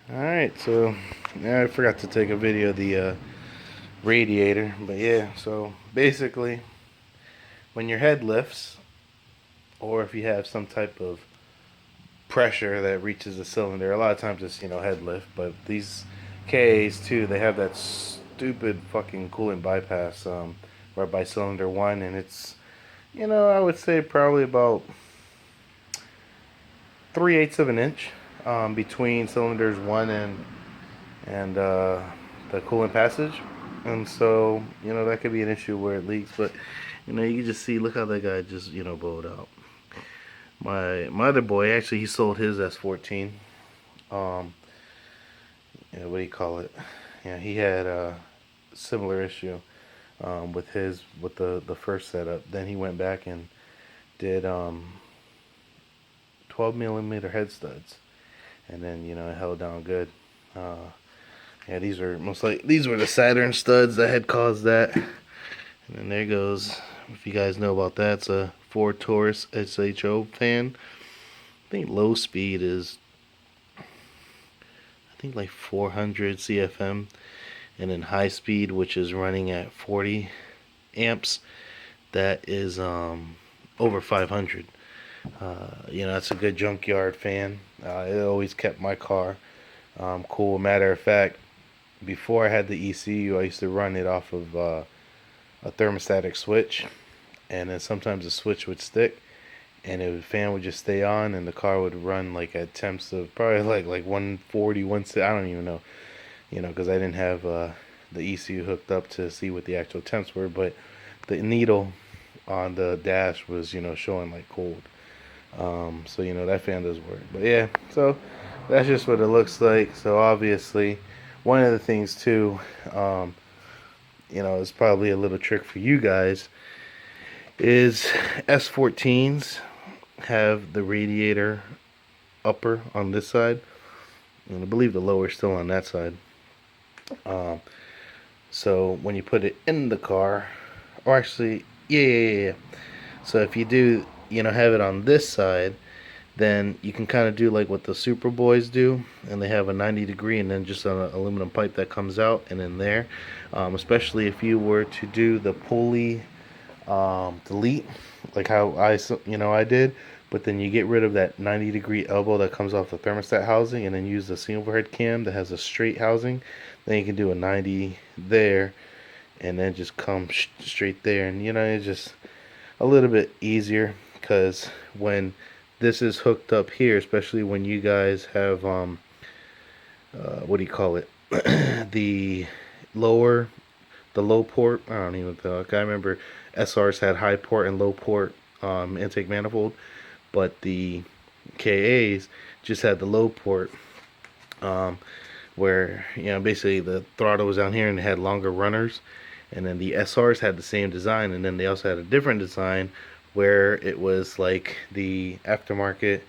Alright, so yeah, I forgot to take a video of the radiator, but yeah, so basically when your head lifts, or if you have some type of pressure that reaches the cylinder, a lot of times it's, head lift, but these KAs too, they have that stupid fucking coolant bypass right by cylinder one, and it's, I would say probably about 3/8 of an inch between cylinders one and the coolant passage, and so that could be an issue where it leaks. But you can just see, look how that guy just bowed out. My other boy, actually, he sold his S14. Um, what do you call it? Yeah, he had a similar issue with the first setup. Then he went back and did 12 millimeter head studs, and then it held down good. Uh, Yeah, these were the Saturn studs that had caused that. And then there goes, if you guys know about that, it's a Ford Taurus SHO fan. I think low speed is, I think like 400 CFM, and then high speed, which is running at 40 amps, that is over 500. That's a good junkyard fan. It always kept my car cool. Matter of fact, before I had the ECU, I used to run it off of a thermostatic switch, and then sometimes the switch would stick, and the fan would just stay on, and the car would run like at temps of probably like 140, 160. I don't even know, because I didn't have the ECU hooked up to see what the actual temps were, but the needle on the dash was showing like cold. So that fan does work. But yeah, so that's just what it looks like. So obviously, one of the things too, is probably a little trick for you guys, is S14s have the radiator upper on this side, and I believe the lower is still on that side. Um, so when you put it in the car, or actually, yeah. So if you do, have it on this side, then you can kind of do like what the Superboys do, and they have a 90 degree and then just an aluminum pipe that comes out and in there. Especially if you were to do the pulley delete, like how I did, but then you get rid of that 90 degree elbow that comes off the thermostat housing, and then use the single overhead cam that has a straight housing. Then you can do a 90 there, and then just come straight there, and it's just a little bit easier, because when this is hooked up here, especially when you guys have what do you call it, the lower the low port. I don't even know. I remember SRs had high port and low port intake manifold, but the KAs just had the low port, um, where basically the throttle was down here and it had longer runners, and then the SRs had the same design, and then they also had a different design where it was like the aftermarket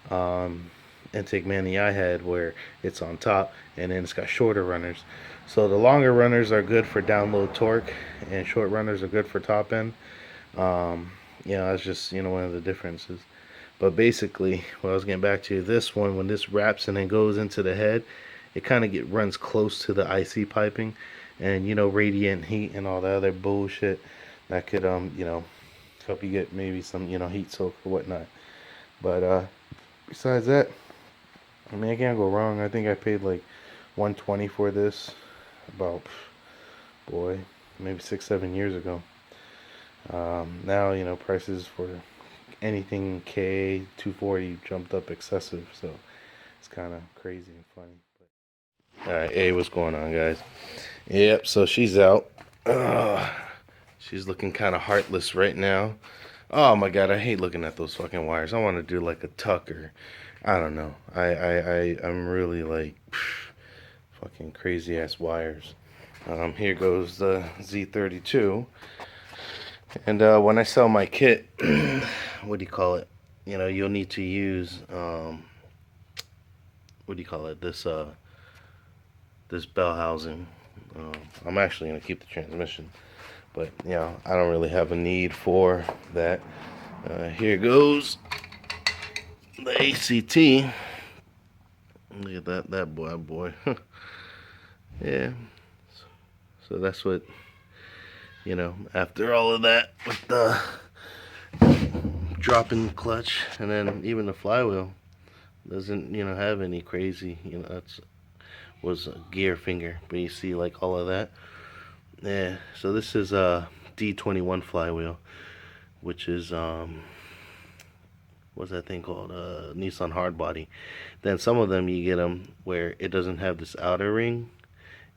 um, intake mani I had, where it's on top and then it's got shorter runners. So the longer runners are good for download torque, and short runners are good for top end. Um, that's just one of the differences. But basically, what I was getting back to, this one, when this wraps and then goes into the head, it kind of runs close to the IC piping, and radiant heat and all the other bullshit that could help you get maybe some heat soak or whatnot. But besides that, I mean, I can't go wrong. I think I paid like 120 for this about, boy, maybe 6 7 years ago. Now prices for anything K 240 jumped up excessive, so it's kind of crazy and funny. All right, hey, what's going on, guys? Yep, so she's out. She's looking kind of heartless right now. Oh my god, I hate looking at those fucking wires. I want to do like a tucker. I don't know. I'm really like fucking crazy ass wires. Here goes the Z32. And when I sell my kit, what do you call it? You'll need to use what do you call it? This bell housing. I'm actually gonna keep the transmission, but I don't really have a need for that. Here goes the ACT. Look at that boy. Yeah. So that's what, after all of that with the dropping clutch and then even the flywheel doesn't, have any crazy, that's was a gear finger, but you see like all of that. Yeah. So this is a D21 flywheel, which is what's that thing called? Nissan hardbody. Then some of them you get them where it doesn't have this outer ring,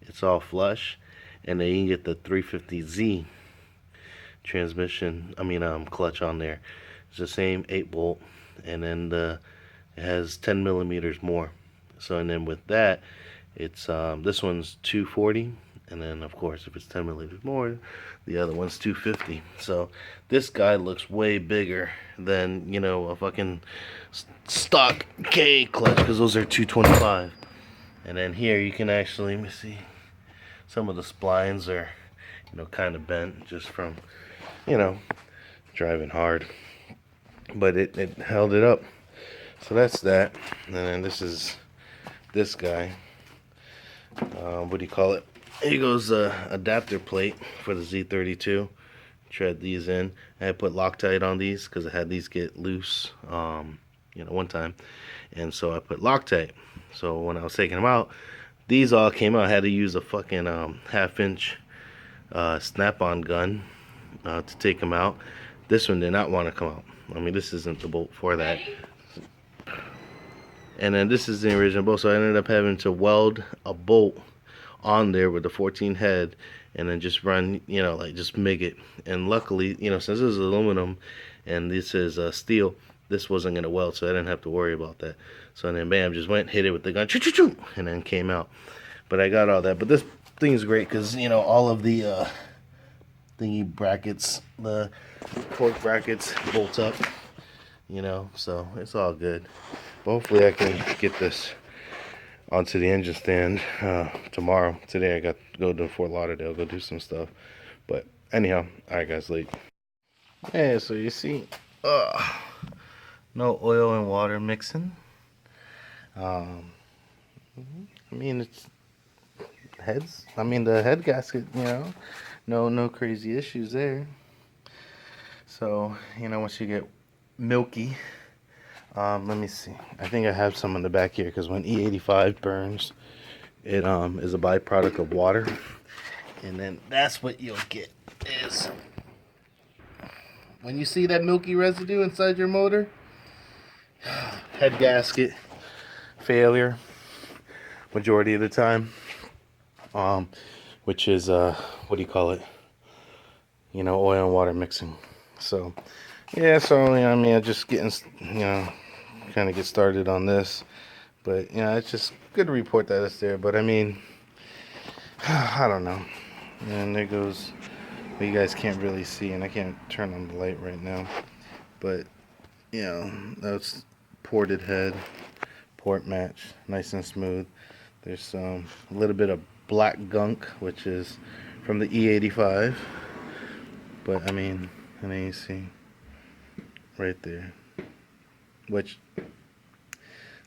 it's all flush, and then you can get the 350Z transmission. Clutch on there. It's the same 8 bolt, and then it has 10 millimeters more. So and then with that, it's this one's 240, and then of course if it's 10 millimeters more, the other one's 250. So this guy looks way bigger than a fucking stock K clutch, because those are 225. And then here you can actually, let me see, some of the splines are kind of bent just from driving hard, but it held it up. So that's that. And then this is this guy. What do you call it? Here goes the adapter plate for the Z32. Tread these in. I put Loctite on these because I had these get loose, one time, and so I put Loctite. So when I was taking them out, these all came out. I had to use a fucking half-inch snap-on gun to take them out. This one did not want to come out. This isn't the bolt for that. And then this is the original bolt, so I ended up having to weld a bolt on there with the 14 head and then just run, just MIG it. And luckily, since this is aluminum and this is steel, this wasn't going to weld, so I didn't have to worry about that. So then bam, just went, hit it with the gun, choo-choo-choo, and then came out. But I got all that. But this thing is great because, all of the thingy brackets, the torque brackets bolt up, so it's all good. But hopefully I can get this onto the engine stand tomorrow. Today I got to go to Fort Lauderdale, go do some stuff. But anyhow, alright guys, late. Yeah, so you see, no oil and water mixing. It's heads. The head gasket, no crazy issues there. So, once you get milky, let me see. I think I have some in the back here because when E85 burns, it is a byproduct of water, and then that's what you'll get is when you see that milky residue inside your motor, head gasket failure majority of the time, which is what do you call it? Oil and water mixing. So yeah, so I'm just getting kind of get started on this, but it's just good to report that it's there. But I don't know. And there goes, well, you guys can't really see, and I can't turn on the light right now, but that's ported head, port match, nice and smooth. There's a little bit of black gunk, which is from the E85, but and then you see right there, which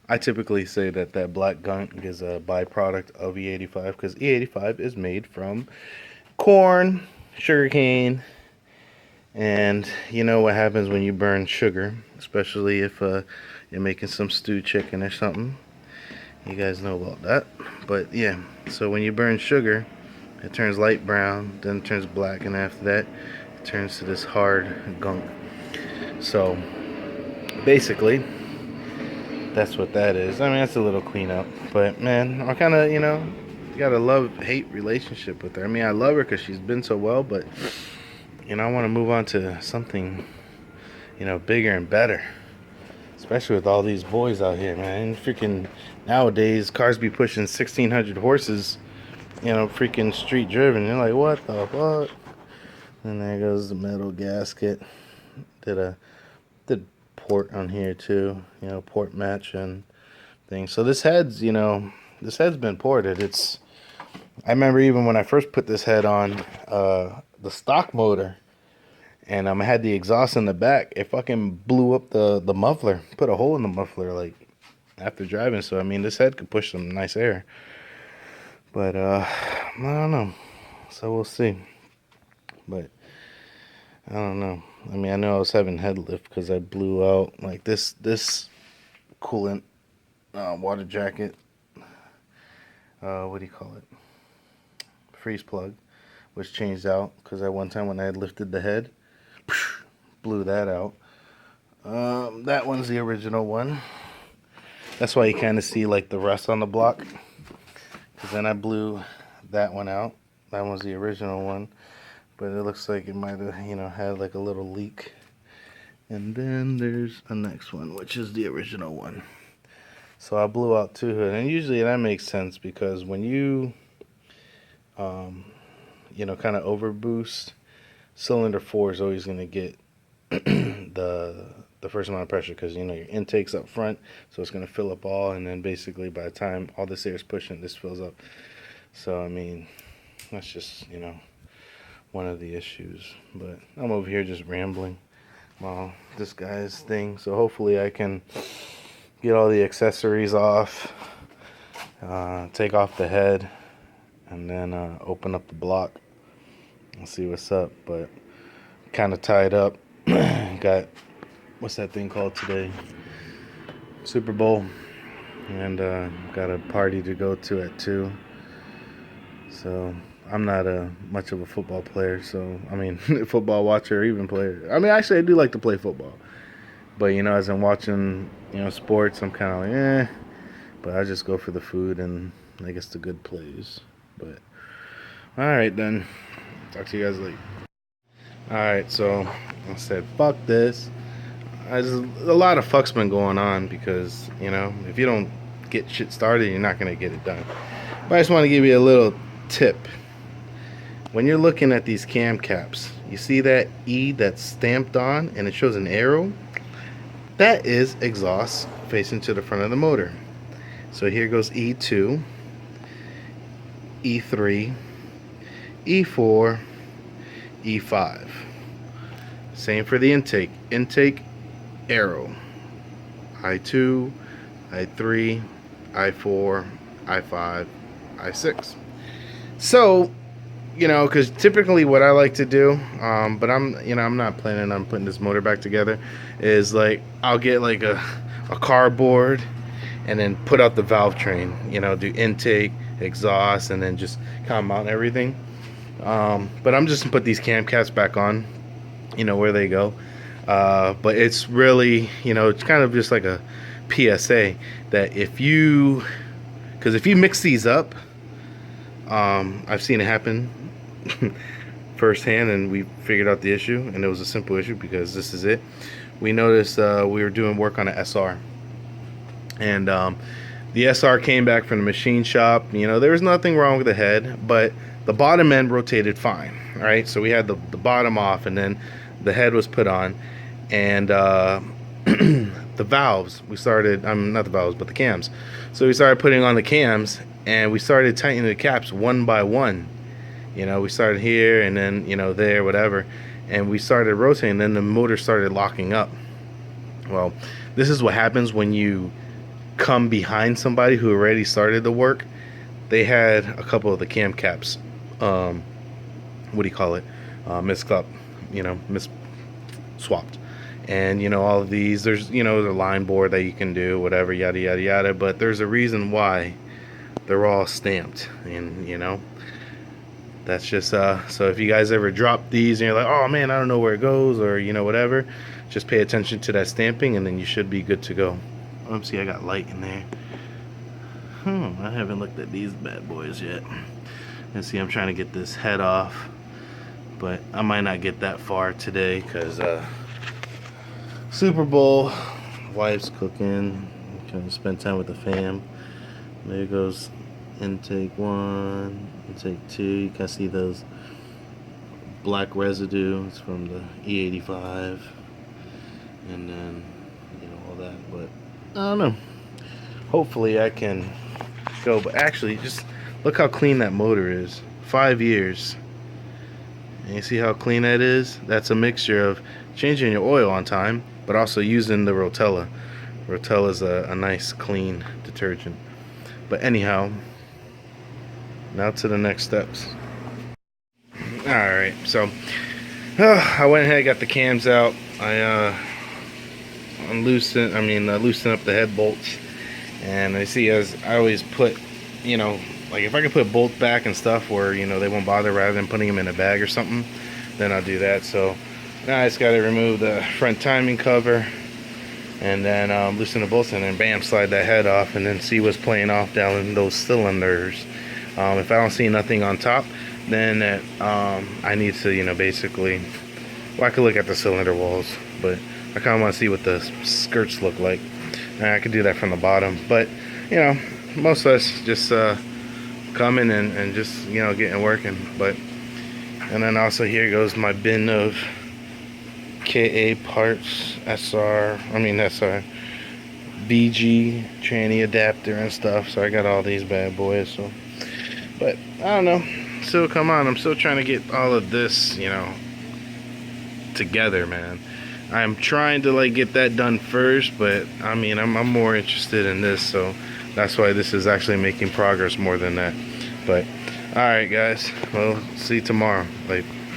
I typically say that black gunk is a byproduct of E85 because E85 is made from corn, sugarcane, and what happens when you burn sugar, especially if you're making some stewed chicken or something. You guys know about that. But yeah, so when you burn sugar, it turns light brown, then it turns black, and after that it turns to this hard gunk. So basically that's what that is. That's a little cleanup, but man, I kind of got a love-hate relationship with her. I love her because she's been so well, but I want to move on to something bigger and better, especially with all these boys out here, man. Freaking nowadays cars be pushing 1,600 horses, freaking street driven. You're like, what the fuck? And there goes the metal gasket. Did port on here too, port match and things. So this head's been ported. I remember even when I first put this head on the stock motor, and I had the exhaust in the back, it fucking blew up the muffler, put a hole in the muffler, like, after driving. So I mean, this head could push some nice air, but I don't know. So we'll see. But I don't know. I mean, I know I was having head lift because I blew out like this coolant water jacket. What do you call it? Freeze plug was changed out because at one time when I had lifted the head, blew that out. That one's the original one. That's why you kind of see like the rust on the block. Because then I blew that one out. That one's the original one. But it looks like it might have, had like a little leak. And then there's a next one, which is the original one. So I blew out two hoods. And usually that makes sense because when you, kind of overboost, cylinder 4 is always going to get the first amount of pressure because your intake's up front, so it's going to fill up all, and then basically by the time all this air is pushing, this fills up. So I mean, that's just one of the issues. But I'm over here just rambling while this guy's thing. So hopefully I can get all the accessories off, take off the head, and then open up the block and see what's up. But kind of tied up. Got, what's that thing called today? Super Bowl. And got a party to go to at 2. So I'm not much of a football player. So, I mean, football watcher or even player. I mean, actually, I do like to play football. But, as I'm watching, sports, I'm kind of like, eh. But I just go for the food and I guess the good plays. But, all right, then. Talk to you guys later. Alright, so I said, fuck this. A lot of fuck's been going on because, if you don't get shit started, you're not going to get it done. But I just want to give you a little tip. When you're looking at these cam caps, you see that E that's stamped on and it shows an arrow? That is exhaust facing to the front of the motor. So here goes E2, E3, E4, E5. Same for the intake. Intake arrow. I2, I3, I4, I5, I6. So, because typically what I like to do, but I'm not planning on putting this motor back together, is like I'll get like a cardboard and then put out the valve train. Do intake, exhaust, and then just kind of mount everything. But I'm just gonna put these cam caps back on, where they go. But it's really, it's kind of just like a PSA that if you mix these up, I've seen it happen firsthand, and we figured out the issue, and it was a simple issue because this is it. We noticed we were doing work on an SR, and the SR came back from the machine shop. There was nothing wrong with the head, but the bottom end rotated fine. All right, so we had the bottom off, and then the head was put on, and the valves, we started, not the valves, but the cams. So we started putting on the cams, and we started tightening the caps one by one. We started here, and then, there, whatever, and we started rotating, and then the motor started locking up. Well, this is what happens when you come behind somebody who already started the work. They had a couple of the cam caps, mixed up, swapped. And all of these, there's the line board that you can do, whatever, yada yada yada, but there's a reason why they're all stamped. And that's just so if you guys ever drop these and you're like, oh man, I don't know where it goes, or whatever, just pay attention to that stamping, and then you should be good to go. See, I got light in there. I haven't looked at these bad boys yet. And see, I'm trying to get this head off, but I might not get that far today because Super Bowl, wife's cooking, trying to spend time with the fam. There goes intake 1, intake 2. You can see those black residues from the E85, and then all that. But I don't know. Hopefully I can go. But actually, just look how clean that motor is. 5 years. And you see how clean that is? That's a mixture of changing your oil on time, but also using the Rotella. Rotella's a nice clean detergent. But anyhow, now to the next steps. Alright, so I went ahead and got the cams out. I loosened up the head bolts. And I see, as I always put, you know, like if I can put bolts back and stuff where, you know, they won't bother, rather than putting them in a bag or something, then I'll do that. So now I just got to remove the front timing cover and then loosen the bolts, and then bam, slide that head off, and then see what's playing off down in those cylinders. If I don't see nothing on top, then I need to, you know, basically, well, I could look at the cylinder walls, but I kind of want to see what the skirts look like. And I could do that from the bottom, but you know, most of us just coming and just, you know, getting working. But and then also here goes my bin of KA parts, SR BG tranny adapter and stuff. So I got all these bad boys. So, but I don't know, still, come on, I'm still trying to get all of this, you know, together, man. I'm trying to like get that done first, but I mean, I'm more interested in this, so that's why this is actually making progress more than that. But all right, guys, we'll see you tomorrow. Like.